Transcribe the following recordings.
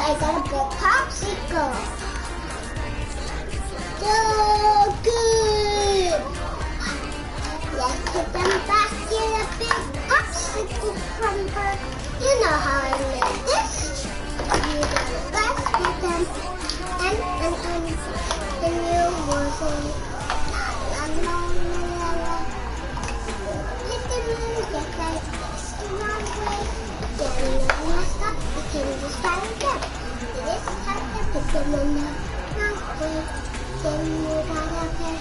I got a good popsicle. So good. Let's put them back in a big popsicle crumber. You know how I made this. You gotta put them and you will say la la la la la. Hit the moon, get that strong way. Getting it messed up, you can just try again. This time to put them in the wrong way. Then you gotta put them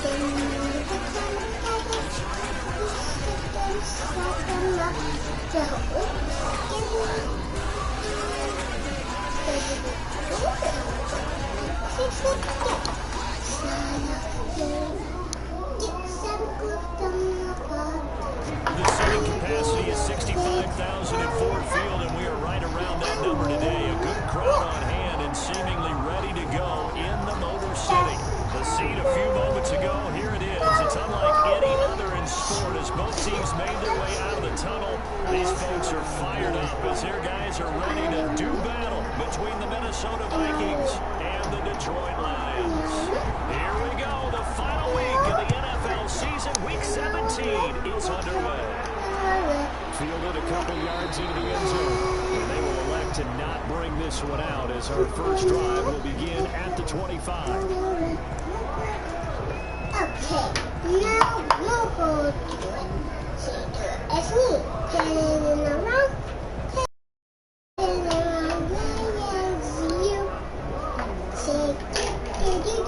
then you put them together. You stick them, slap them up. Just The seating capacity is 65,000 at Ford Field, and we are right around that number today. A good crowd on hand and seemingly ready to go in the Motor City. The scene a few moments ago, here it is. It's unlike any other in sport as both teams made their way out of the tunnel. These folks are fired up as their guys are ready to do battle between the Minnesota Vikings and the Detroit Lions. Here we go. The final week of the NFL season, Week 17, is underway. Fielded a couple yards into the end zone. And they will elect to not bring this one out as our first drive will begin at the 25. Okay, now we'll go to it. So do it as me. Turning around. Turning around as you. Take it, take it,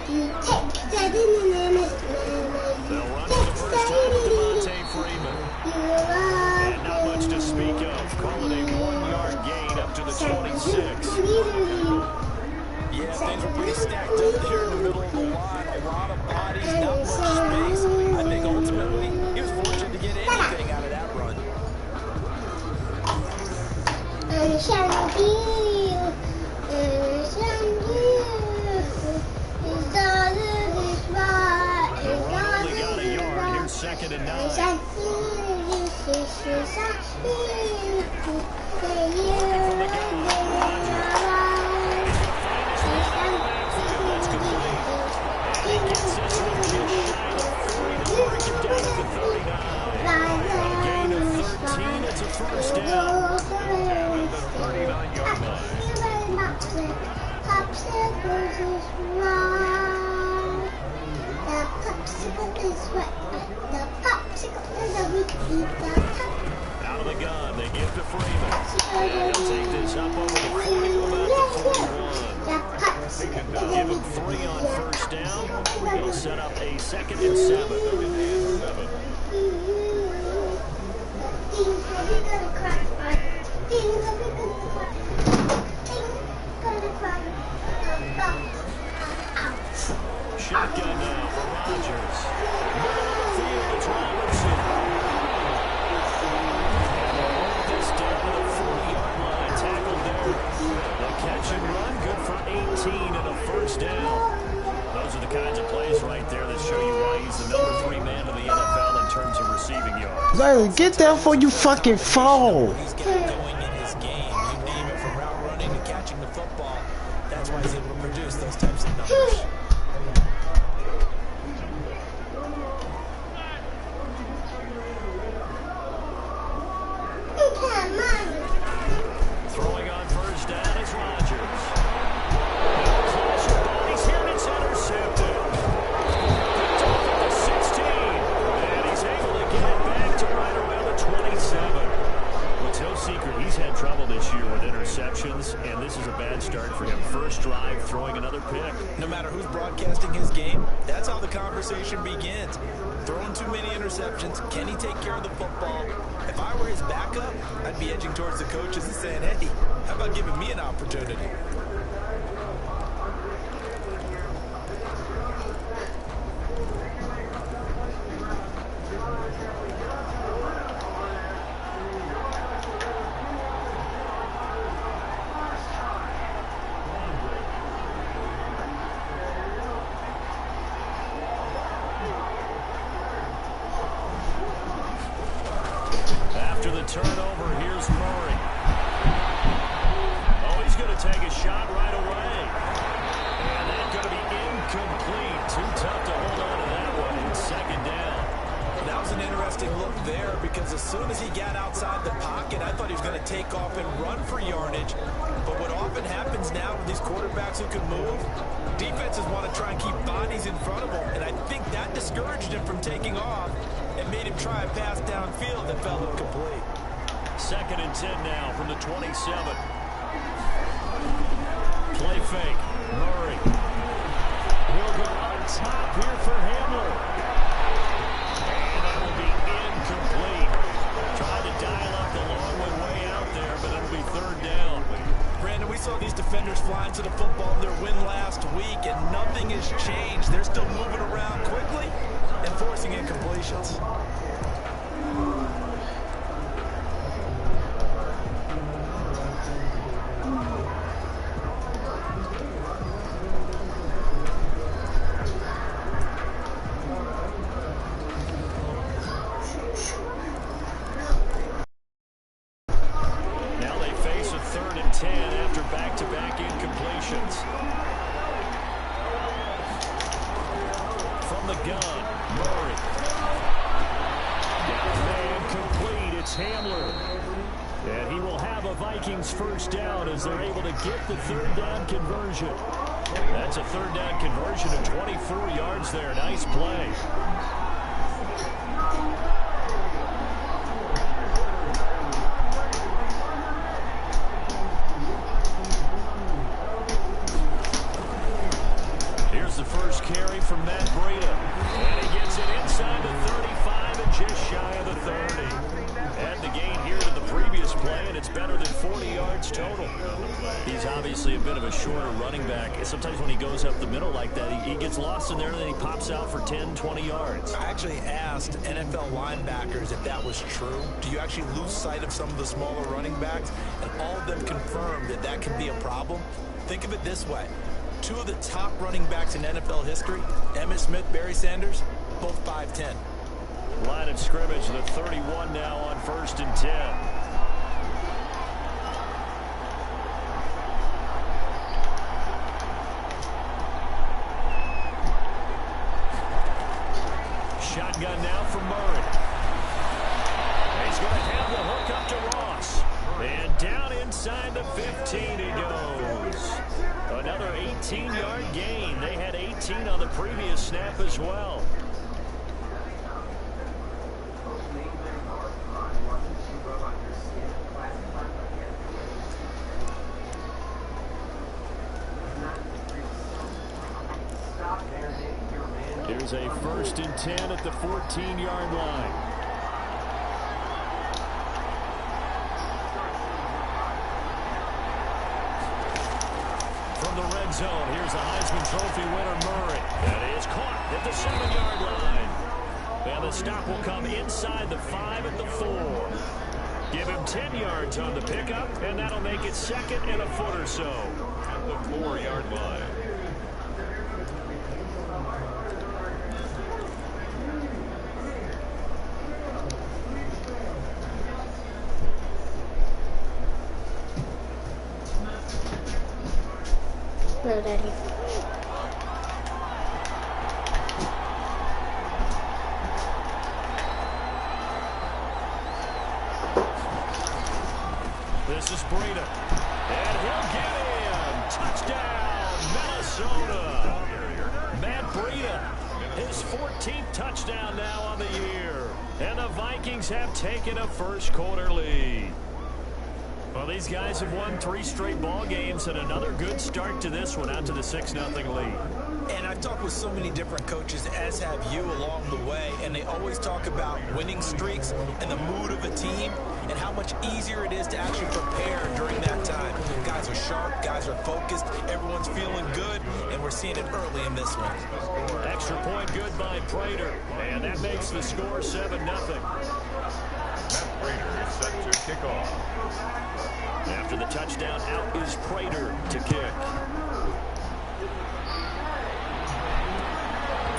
you take that in the limit. They'll run for the first time with Devontae Freeman. And not much to speak of. Call it a 1-yard gain up to the 26. Yeah, things were pretty stacked up there in the middle of the line. A lot of bodies, not much space. I think ultimately he was fortunate to get anything out of that run. Only got a yard. Here's 2nd and 9. That's complete. And he gets this one just shy of 40 to work it down to the 39. A gain of 13. It's a first down. At the 39-yard line. Popsicles is wrong. The popsicle is right. The popsicle is a weak Out of the gun, they give to Freeman. And he'll take this up over the 40 to about the 41. Give him 3 on first down. It'll set up a 2nd and 7. Shotgun now for Rodgers. Middle of the field, it's Robinson. And they'll work this down to the 40-yard line, tackled there. The catch and run, good for 18 and a first down. Those are the kinds of plays right there that show you why he's the number 3 man in the NFL in terms of receiving yards. Larry, get there before you fucking fall. He's got going in his game. You name it, from route running to catching the football. That's why he's able to produce those types of numbers. Throwing on first down is Rodgers. receptions, and this is a bad start for him. First drive, throwing another pick. No matter who's broadcasting his game, that's how the conversation begins. Throwing too many interceptions, can he take care of the football? If I were his backup, I'd be edging towards the coaches and saying, hey, how about giving me an opportunity? After the turnover, here's Murray. Oh, he's going to take a shot right away. And that's going to be incomplete. Too tough to hold on to that one. It's second down. That was an interesting look there because as soon as he got outside the pocket, I thought he was going to take off and run for yardage. But what often happens now with these quarterbacks who can move, defenses want to try and keep bodies in front of them. And I think that discouraged him from taking off and made him try a pass downfield that fell incomplete. Second and 10 now from the 27. Play fake. Murray. He'll go on top here for Hamler. And that will be incomplete. Tried to dial up the long way out there, but it'll be third down. Brandon, we saw these defenders flying to the football in their win last week, and nothing has changed. They're still moving around quickly and forcing incompletions. Now they face a third and 10 after back-to-back incompletions. From the gun, Murray. And complete, it's Hamler. And he will have a Vikings first down as they're able to get the third down conversion. That's a third down conversion of 24 yards there. Nice play. Here's the first carry from Matt Breida. And he gets it inside the 35 and just shy of the 30. Add the gain here to the previous play, and it's better than 40 yards total. He's obviously a bit of a shorter running back. Sometimes when he goes up the middle like that, he gets lost in there, and then he pops out for 10, 20 yards. I actually asked NFL linebackers if that was true. Do you actually lose sight of some of the smaller running backs? And all of them confirmed that that can be a problem. Think of it this way. Two of the top running backs in NFL history, Emmitt Smith, Barry Sanders, both 5'10". Line of scrimmage, the 31 now on first and 10. Shotgun now from Murray. He's going to have the hook up to Ross. And down inside the 15 he goes. Another 18-yard gain. They had 18 on the previous snap as well. Here's a first and 10 at the 14-yard line. From the red zone, here's the Heisman Trophy winner, Murray. And is caught at the 7-yard line. And the stop will come inside the 5 at the 4. Give him 10 yards on the pickup, and that'll make it second and a foot or so. At the 4-yard line. No, Daddy. This is Breida. And he'll get in. Touchdown, Minnesota. Matt Breida, his 14th touchdown now on the year. And the Vikings have taken a first quarter lead. Well, these guys have won 3 straight ball games and another good start to this one out to the 6-0 lead. And I've talked with so many different coaches, as have you, along the way, and they always talk about winning streaks and the mood of a team and how much easier it is to actually prepare during that time. Guys are sharp, guys are focused, everyone's feeling good, and we're seeing it early in this one. Extra point good by Prater, and that makes the score 7-0. Prater is set to kick off. After the touchdown, out is Prater to kick.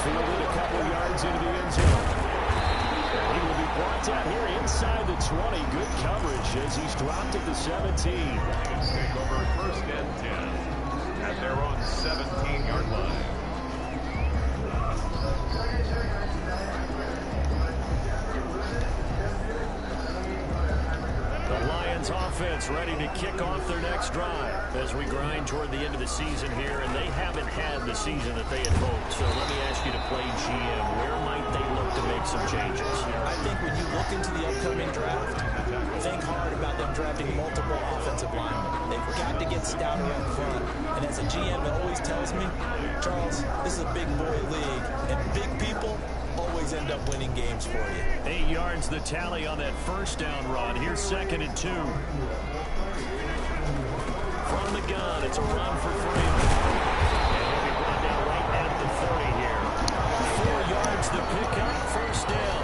Fielded a couple yards into the end zone. He will be blocked out here inside the 20. Good coverage as he's dropped at the 17. Lions take over 1st and 10 at their own 17-yard line. The Lions offense ready to kick off their next drive as we grind toward the end of the season here, and they haven't had the season that they had hoped. So let me ask you to play GM. Where might they look to make some changes? I think when you look into the upcoming draft, think hard about them drafting multiple offensive linemen. They've got to get stouter up front. And as a GM that always tells me, Charles, this is a big boy league, and big people always end up winning games for you. 8 yards the tally on that first down run. Here's 2nd and 2. From the gun, it's a run for Freeman. And he'll be brought down right at the 30 here. 4 yards the pickup, first down.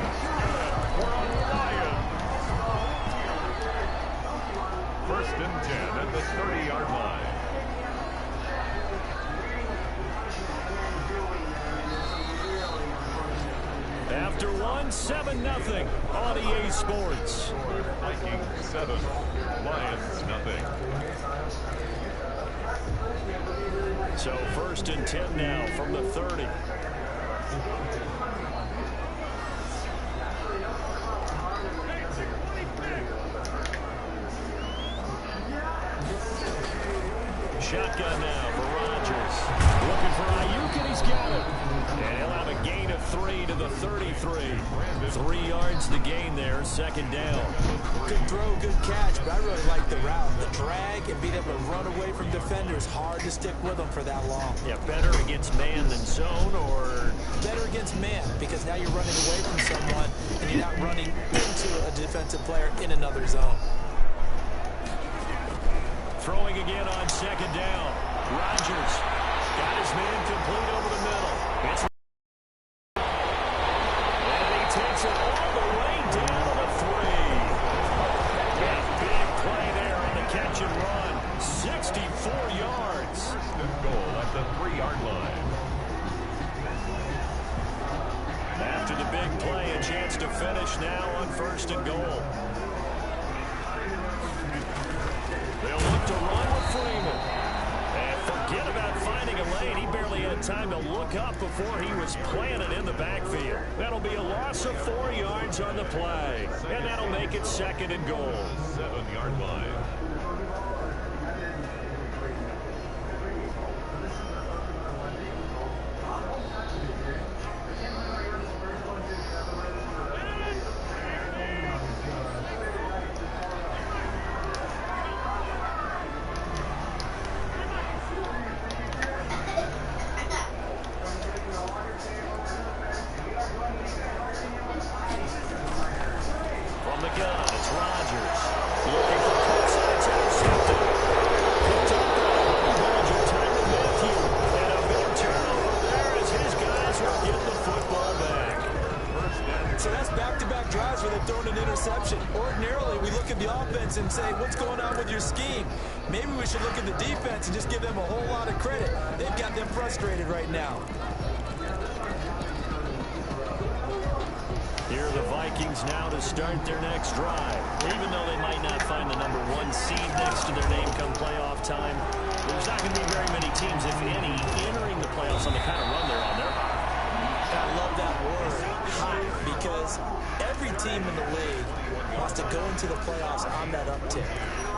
We're on the Lions. 1st and 10 at the 30-yard line. After 7-0 on EA Sports. Vikings 7, Lions nothing. So 1st and 10 now from the 30. Shotgun now for Rodgers. Looking for Ayuk, and he's got it. And he'll have a gain of 3 to the 33. 3 yards the gain there, 2nd down. Good throw, good catch, but I really like the route. The drag and being able to run away from defenders, hard to stick with them for that long. Yeah, better against man than zone, or? Better against man, because now you're running away from someone and you're not running into a defensive player in another zone. Throwing again on 2nd down. Rodgers got his man complete over the middle. It's and he takes it all the way down to the 3. A big play there on the catch and run. 64 yards. 1st and goal at the 3-yard line. After the big play, a chance to finish now on 1st and goal. They'll look to run with Freeman. And forget about finding a lane. He barely had time to look up before he was planted in the backfield. That'll be a loss of 4 yards on the play. And that'll make it 2nd and goal. 7-yard line. And say, what's going on with your scheme? Maybe we should look at the defense and just give them a whole lot of credit. They've got them frustrated right now. Here are the Vikings now to start their next drive. Even though they might not find the #1 seed next to their name come playoff time, there's not going to be very many teams, if any, entering the playoffs on the kind of run they're on. They're hot. I love that word, hot, because every team in the league wants to go into the playoffs on that uptick.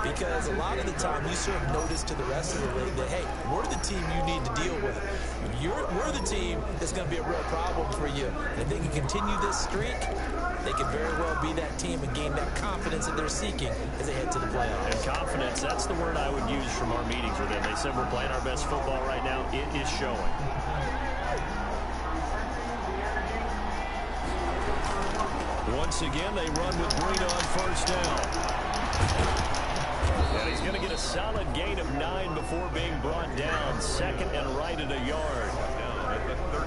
Because a lot of the time you serve notice to the rest of the league that, hey, we're the team you need to deal with. We're the team that's going to be a real problem for you. And if they can continue this streak, they could very well be that team and gain that confidence that they're seeking as they head to the playoffs. And confidence, that's the word I would use from our meetings with them. They said we're playing our best football right now. It is showing. Once again, they run with Breida on first down. And he's going to get a solid gain of 9 before being brought down. Second and right at a yard.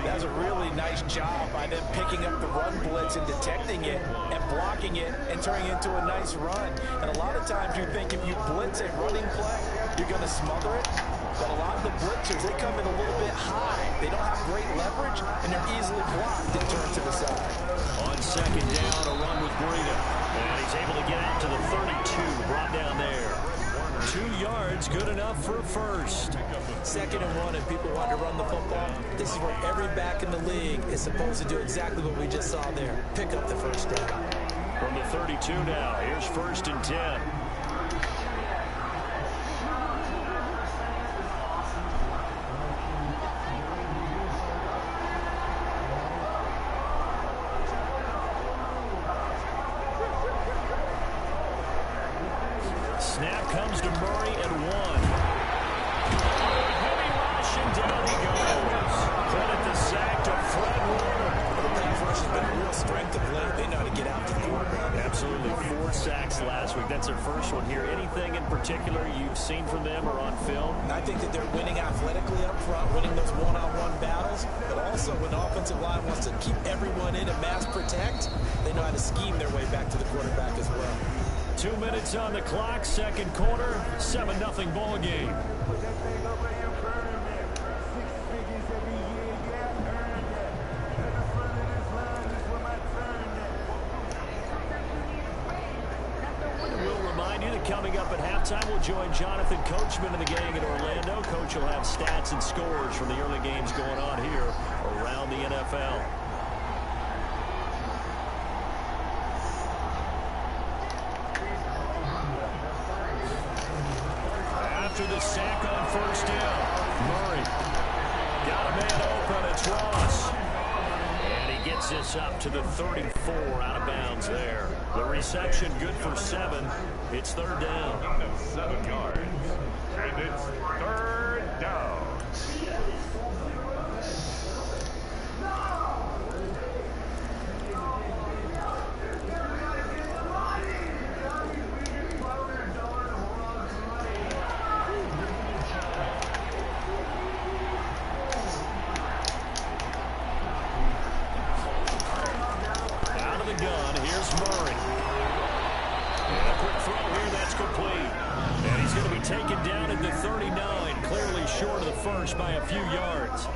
That's a really nice job by them picking up the run blitz and detecting it and blocking it and turning it into a nice run. And a lot of times you think if you blitz a running play, you're going to smother it. But a lot of the blitzers, they come in a little bit high. They don't have great leverage, and they're easily blocked and turned to the side. On second down, a run with Breida. And he's able to get out to the 32, brought down there. 2 yards, good enough for a first. Second and 1, and people want to run the football. This is where every back in the league is supposed to do exactly what we just saw there. Pick up the first down. From the 32 now, here's first and 10. Snap comes to Murray at 1. Heavy rush, and down he goes. Credit the sack to Fred Warner. The pass rush has been a real strength of late. They know how to get out to the quarterback. Absolutely. 4 sacks last week. That's their first one here. Anything in particular you've seen from them or on film? And I think that they're winning athletically up front, winning those one-on-one battles, but also when the offensive line wants to keep everyone in and mass protect, they know how to scheme their way back to the quarterback as well. 2 minutes on the clock, second quarter, 7-0 ball game. We'll remind you that coming up at halftime, we'll join Jonathan Coachman and the gang in Orlando. Coach will have stats and scores from the early games going on here around the NFL. After the sack on first down, Murray got a man open. It's Ross. And he gets this up to the 34, out of bounds there. The reception good for 7. It's third down. 7 yards. And it's third down. Taken down at the 39, clearly short of the first by a few yards.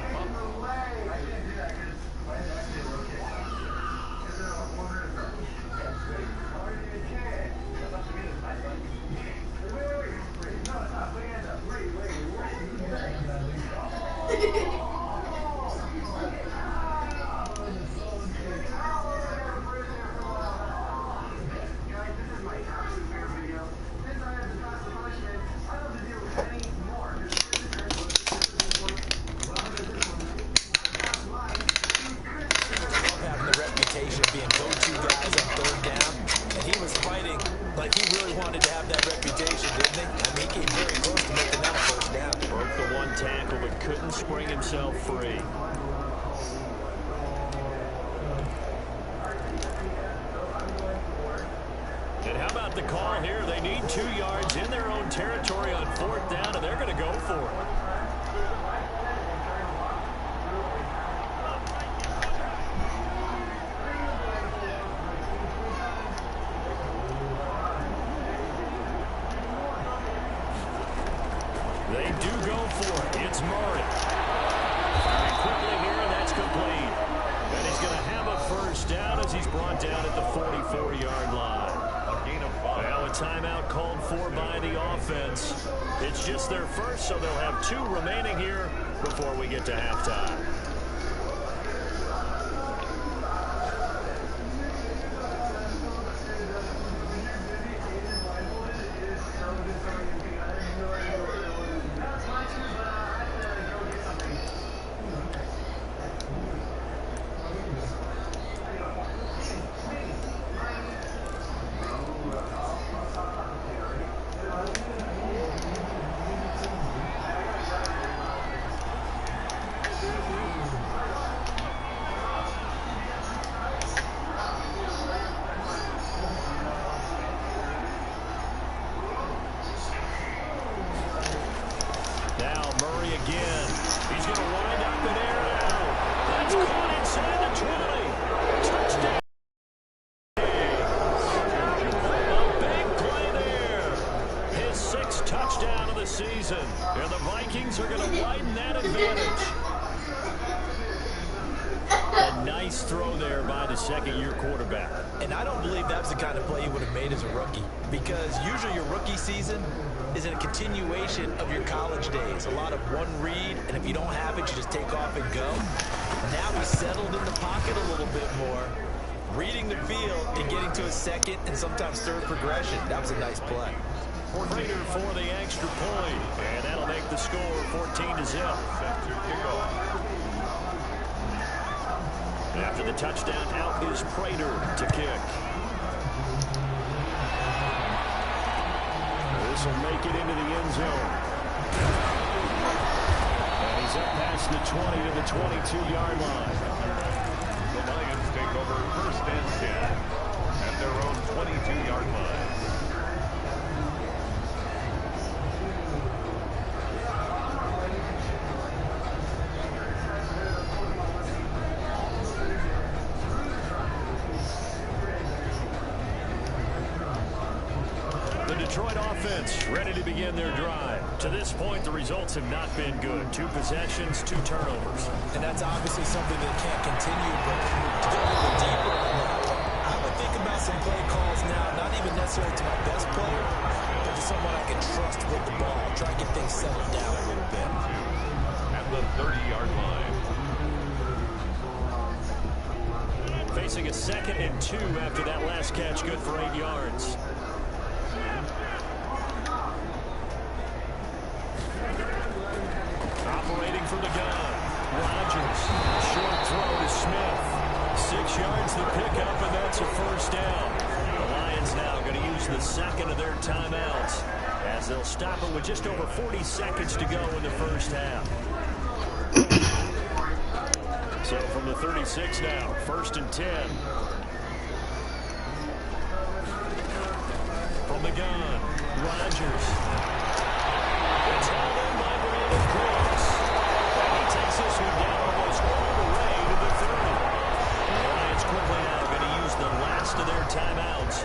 And how about the call here? They need 2 yards in their own territory on fourth down, and they're going to go for it. They do go for it. It's Murray. Very quickly here, and that's complete. And he's going to have a first down as he's brought down at the 44-yard line. Now a timeout called for by the offense. It's just their first, so they'll have 2 remaining here before we get to halftime. again. He's going to wind up in air now. That's caught inside the 20. Touchdown. A big play there. His 6th touchdown of the season. And the Vikings are going to widen that advantage. A nice throw there by the second-year quarterback. And I don't believe that was the kind of play he would have made as a rookie, because usually your rookie season is a continuation of your college days. A lot of one read, and if you don't have it, you just take off and go. Now he's settled in the pocket a little bit more, reading the field and getting to a second and sometimes third progression. That was a nice play. Prater for the extra point, and that'll make the score 14-0. Set to kick off. After the touchdown, out is Prater to kick. This will make it into the end zone. And he's up past the 20 to the 22-yard line. The Lions take over 1st and 10 at their own 22-yard line. Detroit offense ready to begin their drive. To this point, the results have not been good. 2 possessions, 2 turnovers. And that's obviously something that can't continue, but to go a little deeper on that, I would think about some play calls now, not even necessarily to my best player, but to someone I can trust with the ball. Try and get things settled down a little bit. At the 30-yard line. Facing a 2nd and 2 after that last catch, good for 8 yards. Operating from the gun, Rodgers, short throw to Smith. 6 yards the pickup, and that's a 1st down. The Lions now going to use the 2nd of their timeouts as they'll stop it with just over 40 seconds to go in the 1st half. So from the 36 now, 1st and 10. From the gun, Rodgers. It's held in by Brandon Cooks. And he takes this one down almost all the way to the 30. The Lions quickly now going to use the last of their timeouts,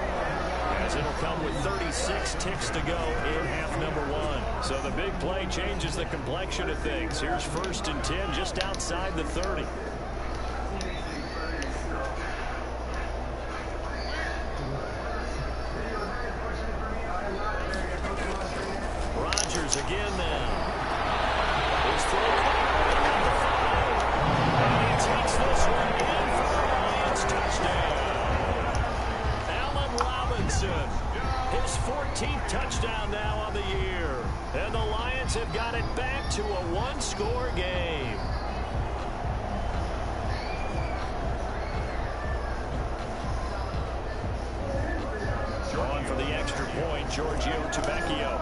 as it'll come with 36 ticks to go in half number 1. So the big play changes the complexion of things. Here's 1st and 10 just outside the 30. Again now. His throw at the 5. And he takes this one in for the Lions touchdown. Allen Robinson, his 14th touchdown now on the year. And the Lions have got it back to a 1-score game. On for the extra point, Giorgio Tabacchio.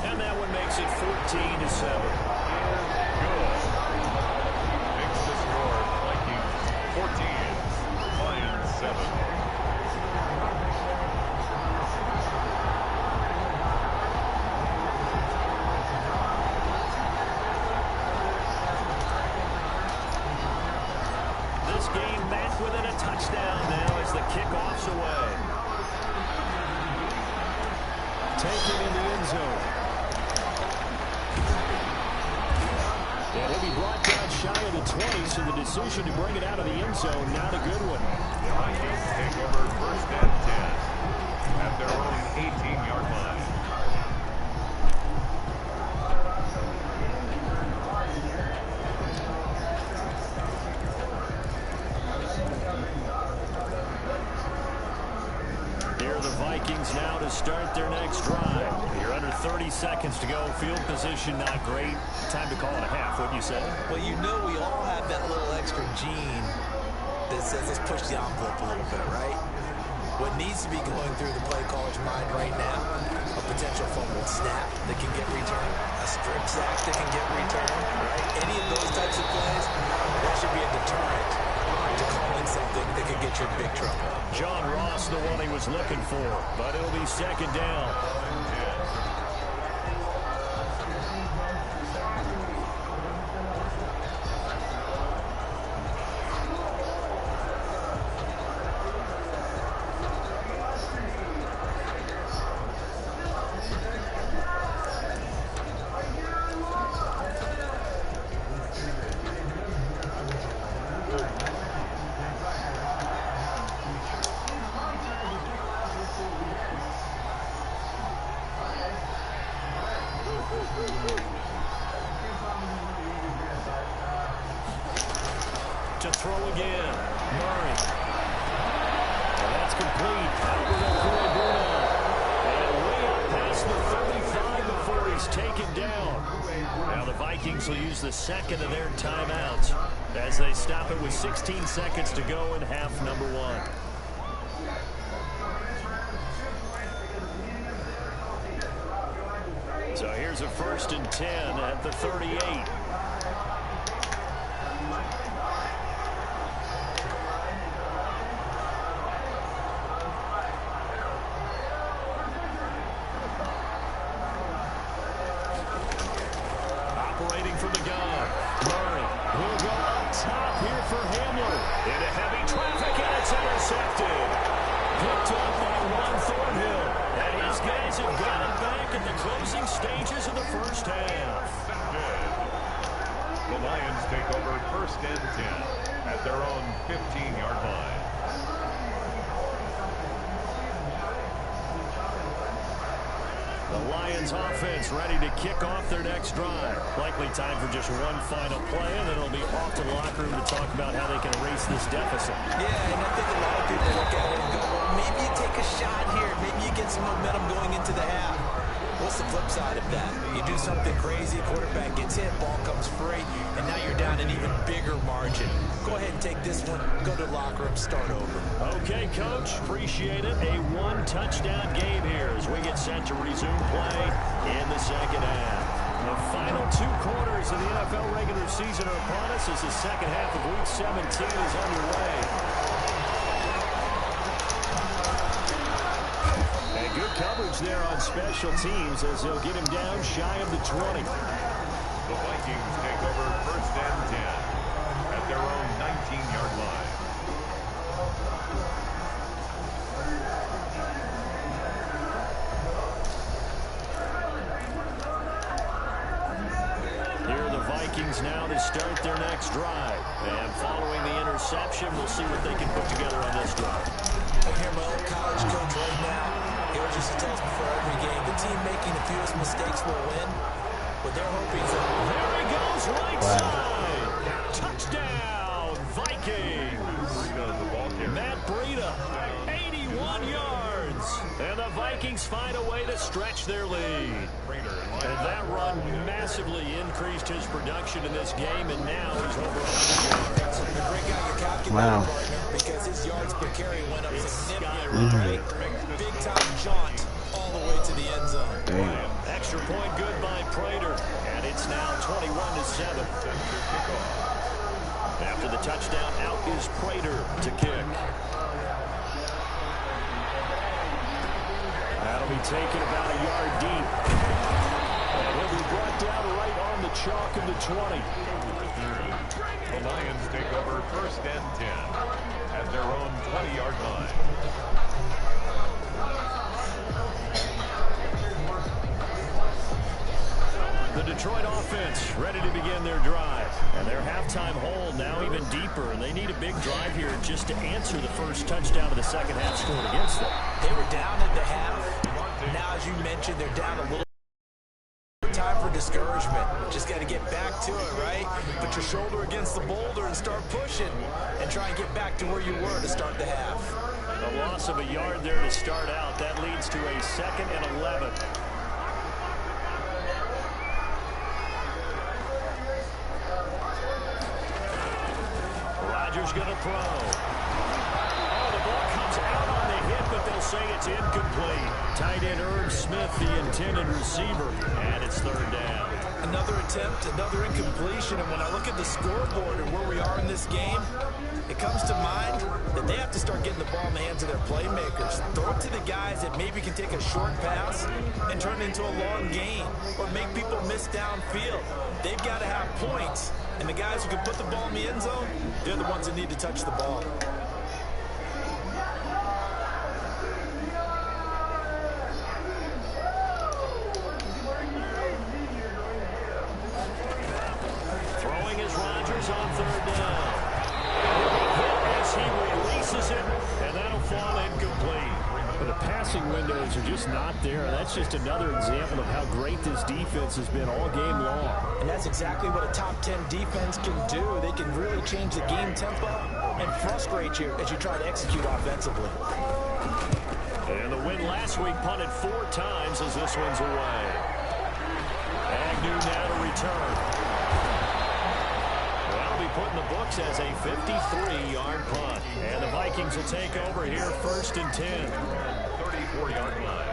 And that one makes it 14-7. Good. Makes the score Vikings 14, Lions 7. This game back within a touchdown now as the kickoff's away. Taken in the end zone. And he'll be brought down shy of the 20, so the decision to bring it out of the end zone, not a good one. The Vikings take over 1st and 10 at their own 18-yard line. Here are the Vikings now to start their next drive. You're under 30 seconds to go. Field position not great. Time to call it a half, wouldn't you say? Well, you know we all have that little extra gene that says let's push the envelope a little bit, right? What needs to be going through the play caller's mind right now, a potential fumbled snap that can get returned, a strip sack that can get returned, right? Any of those types of plays, that should be a deterrent to calling something that could get you in big trouble. John Ross, the one he was looking for, but it'll be 2nd down. throw again. Murray. And that's complete. And way up past the 35 before he's taken down. Now the Vikings will use the second of their timeouts as they stop it with 16 seconds to go in half number 1. So here's a 1st and 10 at the 38. Operating from the gun. Murray will go up top here for Hamler. Into heavy traffic, and it's intercepted. Picked up by Ron Thornhill. And his guys have got it back in the closing stages of the first half. The Lions take over 1st and 10 at their own 15-yard line. The Lions offense ready to kick off their next drive. Likely time for just one final play, and then it'll be off to the locker room to talk about how they can erase this deficit. Yeah, and I think a lot of people look at it and go, well, maybe you take a shot here. Maybe you get some momentum going into the half. What's the flip side of that? You do something crazy, quarterback gets hit, ball comes free, and now you're down an even bigger margin. Go ahead and take this one, go to the locker room, start over. Okay, Coach, appreciate it. A one-touchdown game here as we get set to resume play in the second half. The final 2 quarters of the NFL regular season are upon us as the second half of Week 17 is underway. Good coverage there on special teams as they'll get him down shy of the 20. The Vikings take over 1st and 10 at their own 19-yard line. Here are the Vikings now to start their next drive. And following the interception, we'll see what they can put together on this drive. I hear my old college coach right now. He always used to tell us before every game, the team making the fewest mistakes will win. But they're hoping for... There he goes, right side. Touchdown, Vikings. Matt Breida, 81 yards. And the Vikings find a way to stretch their lead. And that run massively increased his production in this game, and now he's over 100 yards. Wow. Because his yards per carry went up significantly. Big time jaunt all the way to the end zone. Damn. Extra point good by Prater, and it's now 21-7. After the touchdown, out is Prater to kick. That'll be taken about a yard deep. And he'll be brought down right on the chalk of the 20. The Lions take over 1st and 10 at their own 20-yard line. The Detroit offense ready to begin their drive. And their halftime hole now even deeper. And they need a big drive here just to answer the first touchdown of the second half scored against them. They were down at the half. Now, as you mentioned, they're down a little. Time for discouragement. Just got to get back to it, right? Put your shoulder against the boulder and start pushing and try and get back to where you were to start the half. A loss of a yard there to start out. That leads to a 2nd and 11. Rodgers going to throw. Oh, the ball comes out on the hit, but they'll say it's incomplete. Tight end Irv Smith, the intended receiver, and it's 3rd down. Another attempt, another incompletion, and when I look at the scoreboard and where we are in this game, it comes to mind that they have to start getting the ball in the hands of their playmakers. Throw it to the guys that maybe can take a short pass and turn it into a long gain or make people miss downfield. They've got to have points, and the guys who can put the ball in the end zone, they're the ones that need to touch the ball. Throwing is Rodgers on 3rd down. As he releases it, and that'll fall incomplete. But the passing windows are just not there. That's just another example of how great this defense has been all game long. And that's exactly what a top 10 defense can do. They can really change the game tempo and frustrate you as you try to execute offensively. And the win last week punted 4 times as this one's away. Agnew now to return. That'll be put in the books as a 53-yard punt. And the Vikings will take over here 1st and 10. 34-yard line.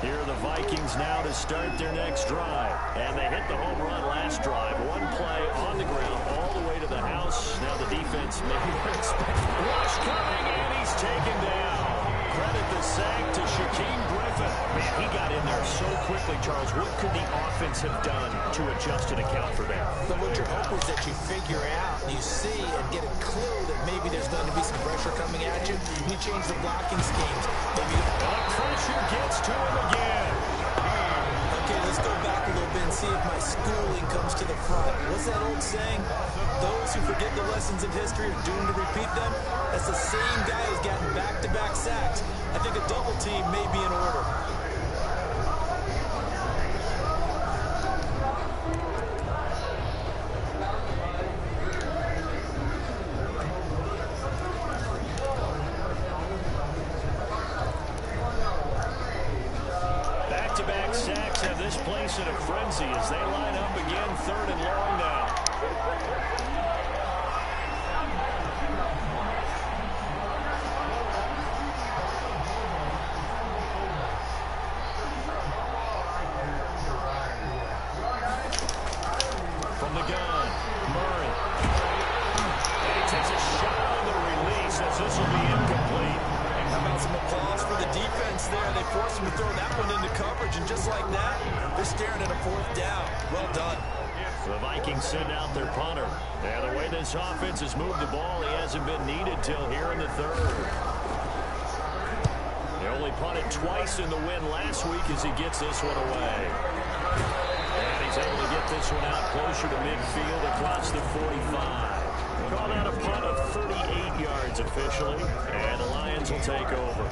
Here are the Vikings now to start their next drive. And they hit the home run last drive. One play on the ground all the way to the house. Now the defense maybe expecting rush coming, and he's taken down. Credit the sack to Shaquem Griffin. Man, he got in there so quickly, Charles. What could the offense have done to adjust and account for that? But what your hope is that you figure out, you see, and get a clue that maybe there's going to be some pressure coming at you, and you change the blocking schemes. Maybe the pressure gets to him again. Okay, let's go back a little bit and see if my schooling comes to the front. What's that old saying? Those who forget the lessons of history are doomed to repeat them. That's the same guy who's gotten back-to-back sacks. I think a double team may be in order. Back-to-back sacks have this place in a frenzy as they line up again 3rd and long now. From the gun, Murray. And he takes a shot on the release as this will be incomplete. How about some applause for the defense there? They forced him to throw that one into coverage, and just like that, they're staring at a 4th down. Well done. The Vikings send out their punter. And the way this offense has moved the ball, he hasn't been needed till here in the 3rd. They only punted twice in the win last week as he gets this one away. And he's able to get this one out closer to midfield across the 45. Call that a punt of 38 yards officially, and the Lions will take over.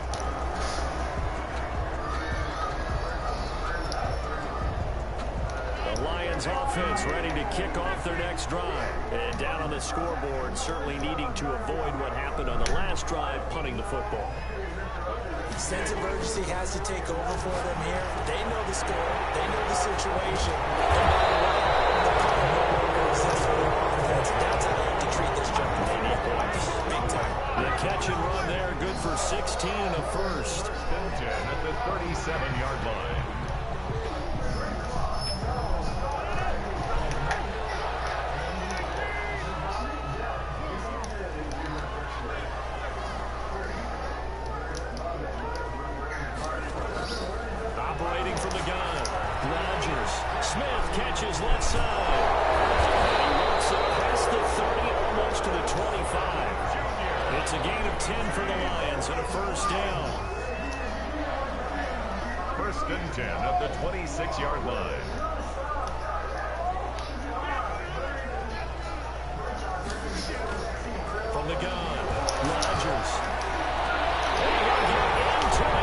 The Lions offense ready to kick off their next drive. And down on the scoreboard, certainly needing to avoid what happened on the last drive, punting the football. Sense of urgency has to take over for them here. They know the score. They know the situation. No matter what, the punter no longer exists for their offense. That's how you have to treat this jump. They need points. Big time. The catch and run there, good for 16 and a first. 10 at the 37-yard line. Operating from the gun, Rodgers. Smith catches left side. And he works it past the 30, almost to the 25. It's a gain of 10 for the Lions and a 1st down. 1st and 10 at the 26-yard line. From the gun, Rodgers. And he'll get into the end zone.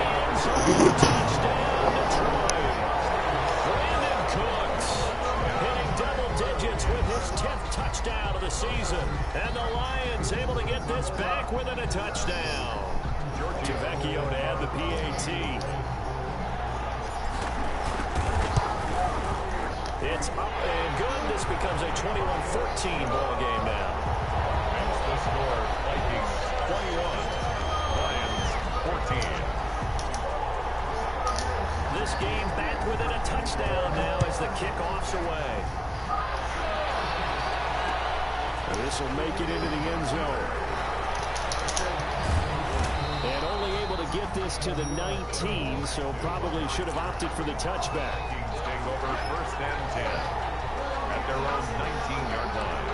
Touchdown, Detroit. Brandon Cooks hitting double digits with his 10th touchdown of the season. And the Lions able to get this back within a touchdown. Tavecchio to add the PAT. It's up and good. This becomes a 21-14 ball game now. That's the score. Vikings 21, Lions 14. This game back within a touchdown now as the kickoff's away. This will make it into the end zone. And only able to get this to the 19, so probably should have opted for the touchback. Vikings take over 1st and 10 at their own 19-yard line.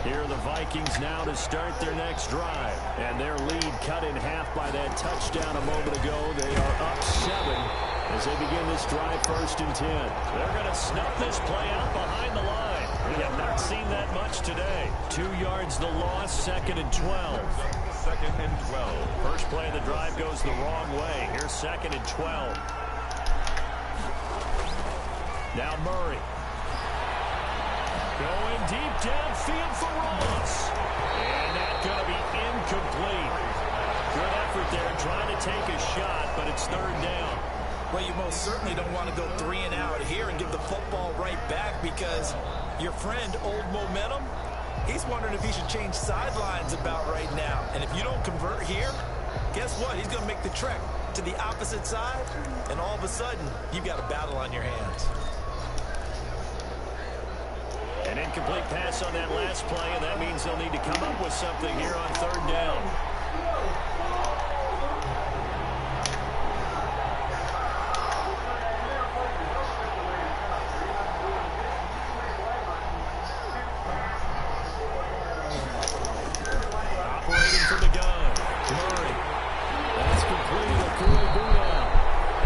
Here are the Vikings now to start their next drive. And their lead cut in half by that touchdown a moment ago. They are up 7. as they begin this drive, 1st and 10. They're going to snuff this play out behind the line. We have not seen that much today. 2 yards the loss, 2nd and 12. 2nd and 12. First play of the drive goes the wrong way. Here's 2nd and 12. Now Murray. Going deep downfield for Ross. And that's going to be incomplete. Good effort there trying to take a shot, but it's 3rd down. Well, you most certainly don't want to go 3 and out here and give the football right back because your friend, Old Momentum, he's wondering if he should change sidelines about right now. And if you don't convert here, guess what? He's going to make the trek to the opposite side, and all of a sudden, you've got a battle on your hands. An incomplete pass on that last play, and that means they'll need to come up with something here on 3rd down. Operating from the gun, Murray. That's complete.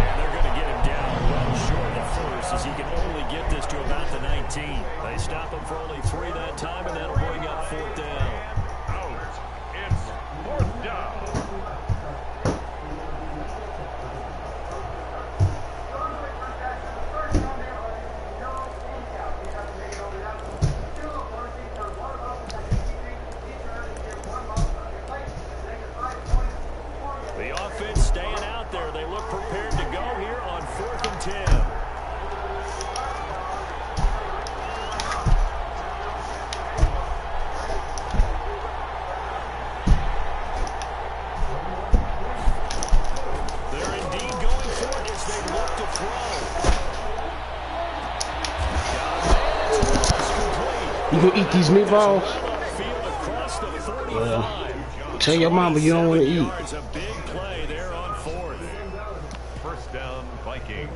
And they're going to get him down well short of 1st as he can only get this to about the 19. They stop him for only 3 that time, and that'll bring up 4th down. Out. It's 4th down. The offense staying out there. They look prepared to go here on 4th and 10. They're indeed going for it as they look to throw. You gonna eat these meatballs? Field across the 45. Well, tell your mama you don't want to eat. It's a big play there on 4th. 1st down, Vikings.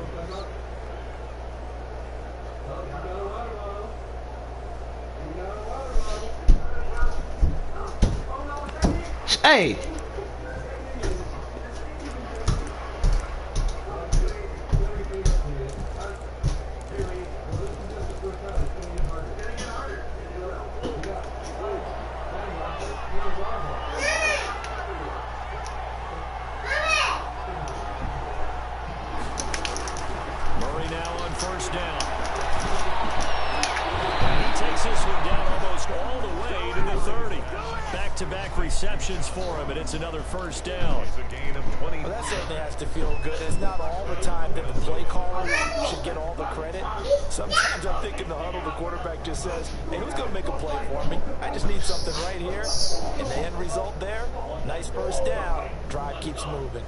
Hey! Murray now on 1st down. And he takes this one down almost all the way to the 30. Back-to-back receptions for him, and it's another 1st down. It's a gain of 20. Well, that certainly has to feel good. It's not all the time that the play caller should get all the credit. Sometimes I think in the huddle, the quarterback just says, hey, who's going to make a play for me? I just need something right here. And the end result there, nice 1st down. Drive keeps moving.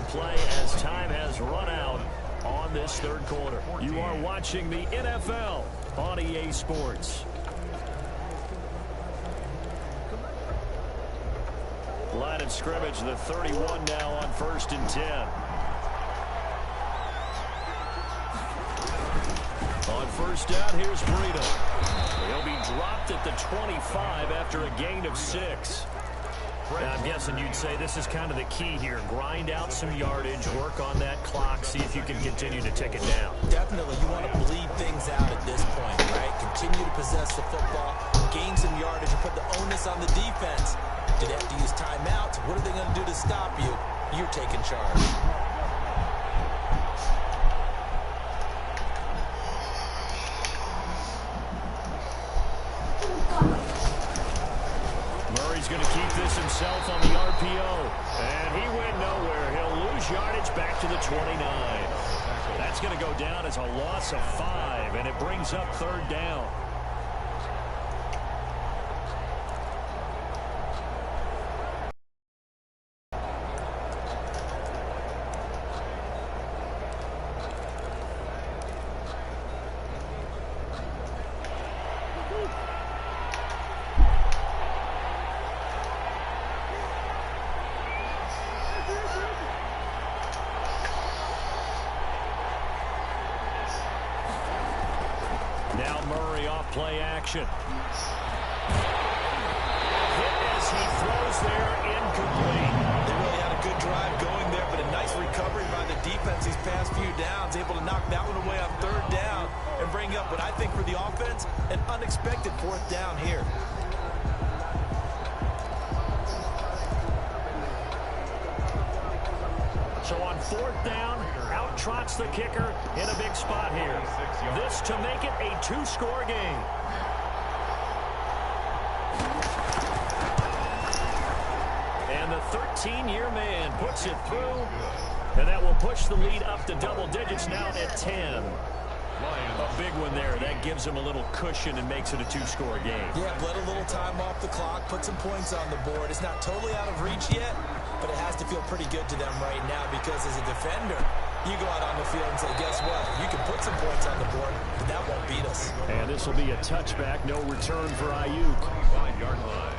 Play as time has run out on this 3rd quarter. You are watching the NFL on EA Sports. Line of scrimmage, the 31 now on 1st and 10. On 1st down, here's Breida. He'll be dropped at the 25 after a gain of 6. I'm guessing you'd say this is kind of the key here. Grind out some yardage, work on that clock, see if you can continue to tick it down. Definitely. You want to bleed things out at this point, right? Continue to possess the football, gain some yardage, and put the onus on the defense. Do they have to use timeouts? What are they going to do to stop you? You're taking charge. Murray's going to keep this himself on the RPO. And he went nowhere. He'll lose yardage back to the 29. That's going to go down as a loss of 5, and it brings up 3rd down. Now Murray off play action. Hit as he throws there, incomplete. They really had a good drive going there, but a nice recovery by the defense these past few downs, able to knock that one away on third down and bring up what I think for the offense, an unexpected fourth down here. So on fourth down, out trots the kicker in a big spot here. This to make it a two-score game. And the 13-year man puts it through. And that will push the lead up to double digits now at 10. A big one there. That gives them a little cushion and makes it a two-score game. Yeah, let a little time off the clock, put some points on the board. It's not totally out of reach yet, but it has to feel pretty good to them right now because as a defender, you go out on the field and say, guess what? You can put some points on the board, but that won't beat us. And this will be a touchback, no return for Ayuk. 5-yard line.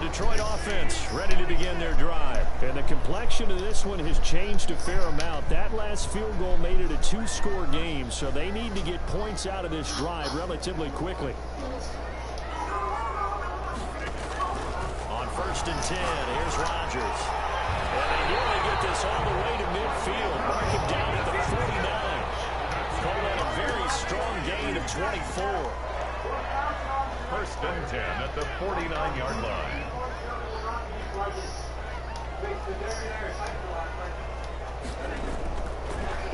Detroit offense ready to begin their drive. And the complexion of this one has changed a fair amount. That last field goal made it a two-score game, so they need to get points out of this drive relatively quickly. On first and 10, here's Rodgers. And they nearly get this all the way to midfield. Mark him down at the 49. Call that a very strong gain of 24. First and 10 at the 49-yard line.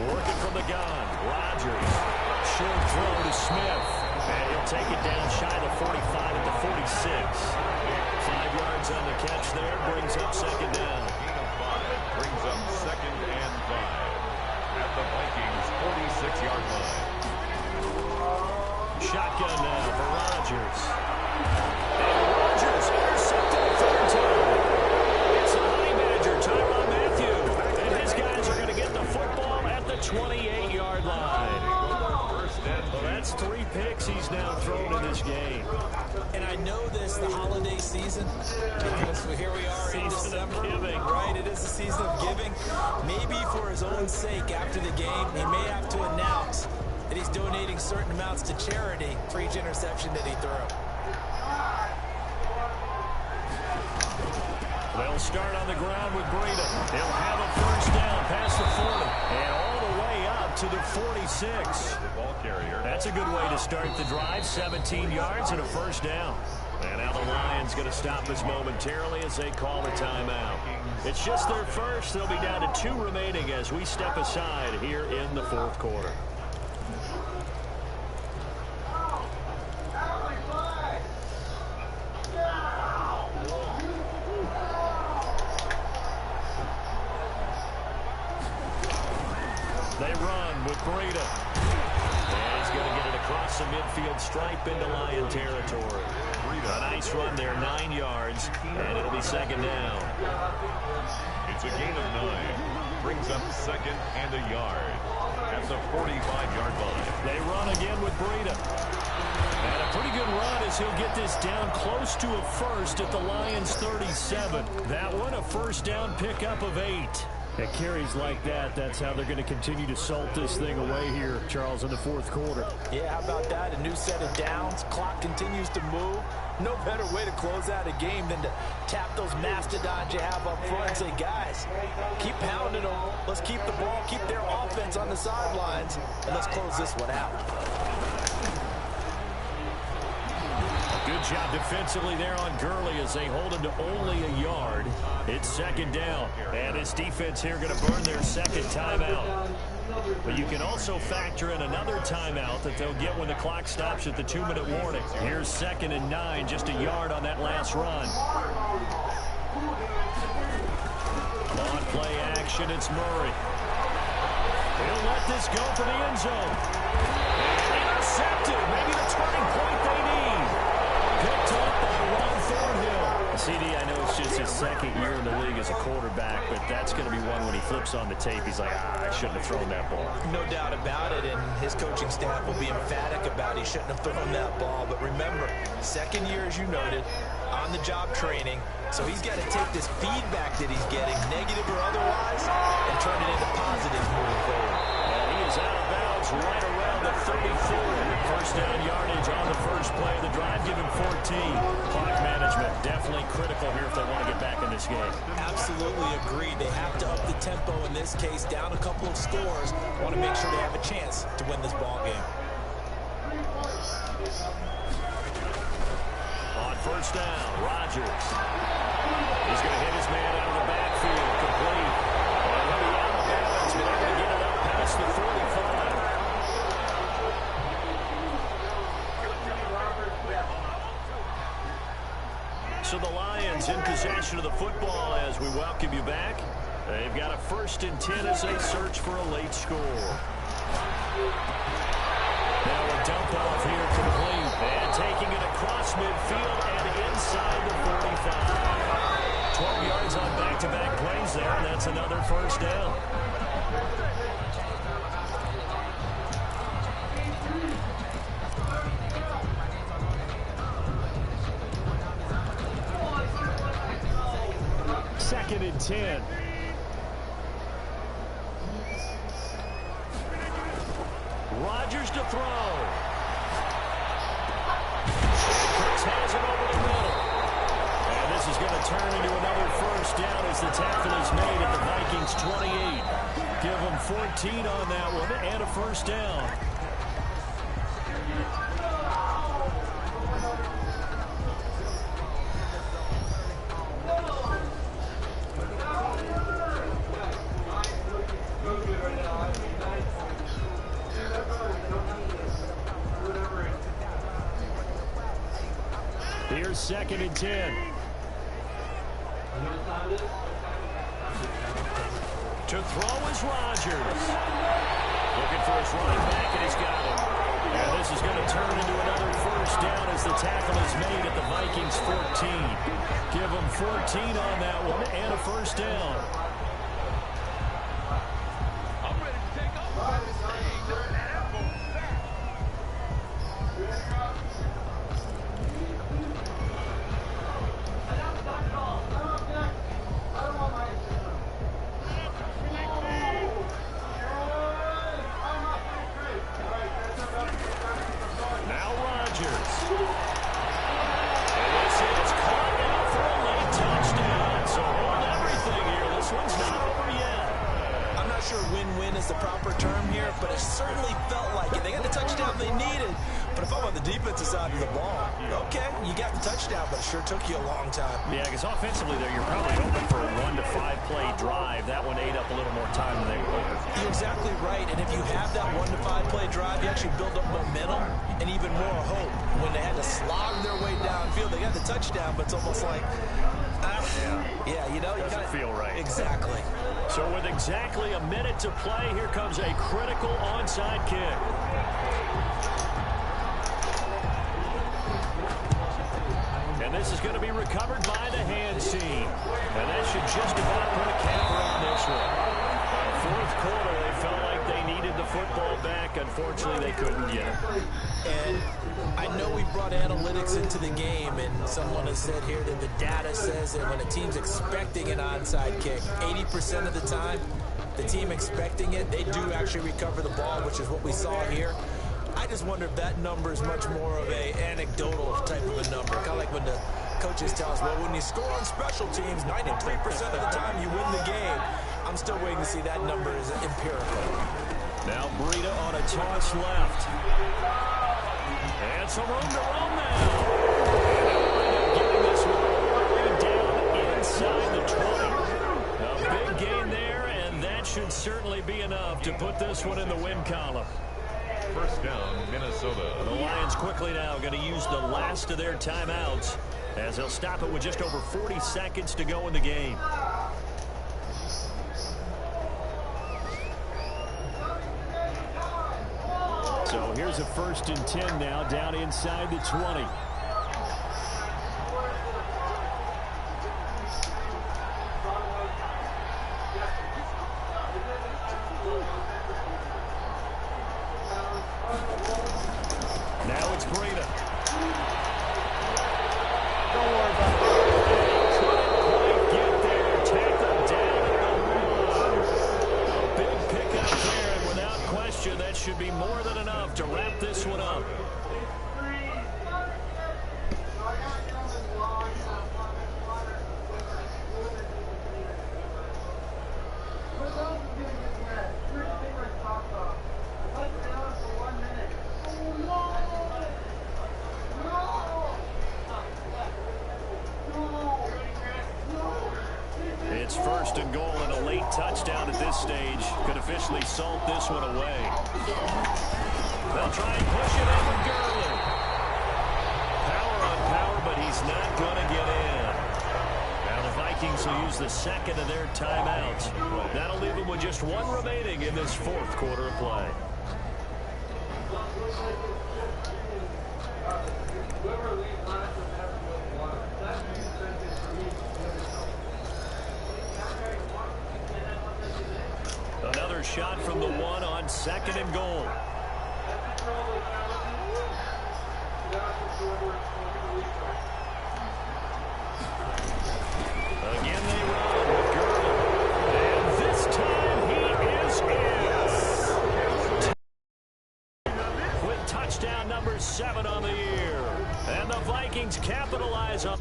Working from the gun, Rodgers. Short throw to Smith. And he'll take it down shy of the 45 at the 46. 5 yards on the catch there, brings up second down. Gain of 5 brings up second and 5 at the Vikings' 46-yard line. Shotgun now for Rodgers. And Rodgers intercepted a third time. It's a Honey Badger, Tyrann Mathieu. And his guys are going to get the football at the 28-yard line. Well, that's 3 picks he's now thrown in this game. And I know this, the holiday season, because here we are in December, right? It is the season of giving. Maybe for his own sake after the game, he may have to announce that he's donating certain amounts to charity for each interception that he threw. They'll start on the ground with Breida. They'll have a first down past the 40 and all the way up to the 46. The ball carrier. That's a good way to start the drive. 17 yards and a first down. And now the Lions going to stop us momentarily as they call the timeout. It's just their first. They'll be down to 2 remaining as we step aside here in the fourth quarter. They run with Breida. And he's going to get it across the midfield stripe into Lion territory. A nice run there, 9 yards, and it'll be second down. It's a gain of 9. Brings up second and a yard at the 45-yard line. They run again with Breida. And a pretty good run as he'll get this down close to a first at the Lions' 37. That one, a first down pickup of 8. At carries like that, that's how they're going to continue to salt this thing away here, Charles, in the fourth quarter. Yeah, how about that? A new set of downs. Clock continues to move. No better way to close out a game than to tap those mastodons you have up front and say, guys, keep pounding them. Let's keep the ball, keep their offense on the sidelines, and let's close this one out. Good job defensively there on Gurley as they hold him to only a yard. It's second down, and this defense here going to burn their second timeout. But you can also factor in another timeout that they'll get when the clock stops at the 2-minute warning. Here's second and 9, just a yard on that last run. On play action, it's Murray. He'll let this go for the end zone. And intercepted, maybe the turning point they need. Picked up by Ron Thornhill. CD, I know it's just his second year in the league as a quarterback, but that's going to be one when he flips on the tape, he's like, I shouldn't have thrown that ball. No doubt about it, and his coaching staff will be emphatic about he shouldn't have thrown that ball. But remember, second year, as you noted, on-the-job training, so he's got to take this feedback that he's getting, negative or otherwise, and turn it into positives moving forward. And he is out of bounds right around the 34. First down yardage on the first play of the drive, give him 14. Clock management definitely critical here if they want to get back in this game. Absolutely agreed. They have to up the tempo in this case, down a couple of scores. Want to make sure they have a chance to win this ball game. On first down, Rodgers. He's going to hit his man out of the backfield, complete. And he'll be out of bounds, but able to get it up past the 45. So the Lions in possession of the football as we welcome you back. They've got a 1st and 10 as they search for a late score. Now a dump off here complete. And taking it across midfield and inside the 45. 12 yards on back-to-back plays there, and that's another first down. Second and 10. Rodgers to throw. Chris has it over the middle. And this is going to turn into another first down as the tackle is made at the Vikings 28. Give them 14 on that one and a first down. Here's second and 10. To throw is Rodgers. Looking for his running back, and he's got it. And this is going to turn into another first down as the tackle is made at the Vikings 14. Give them 14 on that one and a first down. The proper term here, but it certainly felt like it. They got the touchdown they needed, but if I'm on the defensive side of the ball, okay, you got the touchdown, but it sure took you a long time. Yeah, because offensively there, you're probably hoping for a 1 to 5 play drive. That one ate up a little more time than they were hoping. You're exactly right, and if you have that 1 to 5 play drive, you actually build up momentum and even more hope. When they had to slog their way downfield, they got the touchdown, but it's almost like, yeah, you know, doesn't feel right. Exactly. So with exactly a minute to play, here comes a critical onside kick. And this is going to be recovered by the hand team. And that should just about put a capper on this one. Fourth quarter, they felt like they needed the football back. Unfortunately, they couldn't get it. And I know we brought analytics into the game, and someone has said here that the data says that when a team's expecting an onside kick, 80% of the time, the team expecting it, they do actually recover the ball, which is what we saw here. I just wonder if that number is much more of a anecdotal type of a number. Kind of like when the coaches tell us, well, when you score on special teams, 93% of the time you win the game. I'm still waiting to see that number is empirical. Now Breida on a toss left. And some room to run now. Getting this one all the way down inside the 20. A big gain there, and that should certainly be enough to put this one in the win column. First down, Minnesota. The Lions quickly now going to use the last of their timeouts as they'll stop it with just over 40 seconds to go in the game. So here's a 1st and 10 now down inside the 20. down. It's first and goal, and a late touchdown at this stage could officially salt this one away. They'll try and push it in with Gurley. Power on power, but he's not going to get in. Now the Vikings will use the second of their timeouts. That'll leave them with just one remaining in this fourth quarter of play. Another shot from the one on second and goal. Again they run with Gurley. And this time he is in. With touchdown number 7 on the year. And the Vikings capitalize on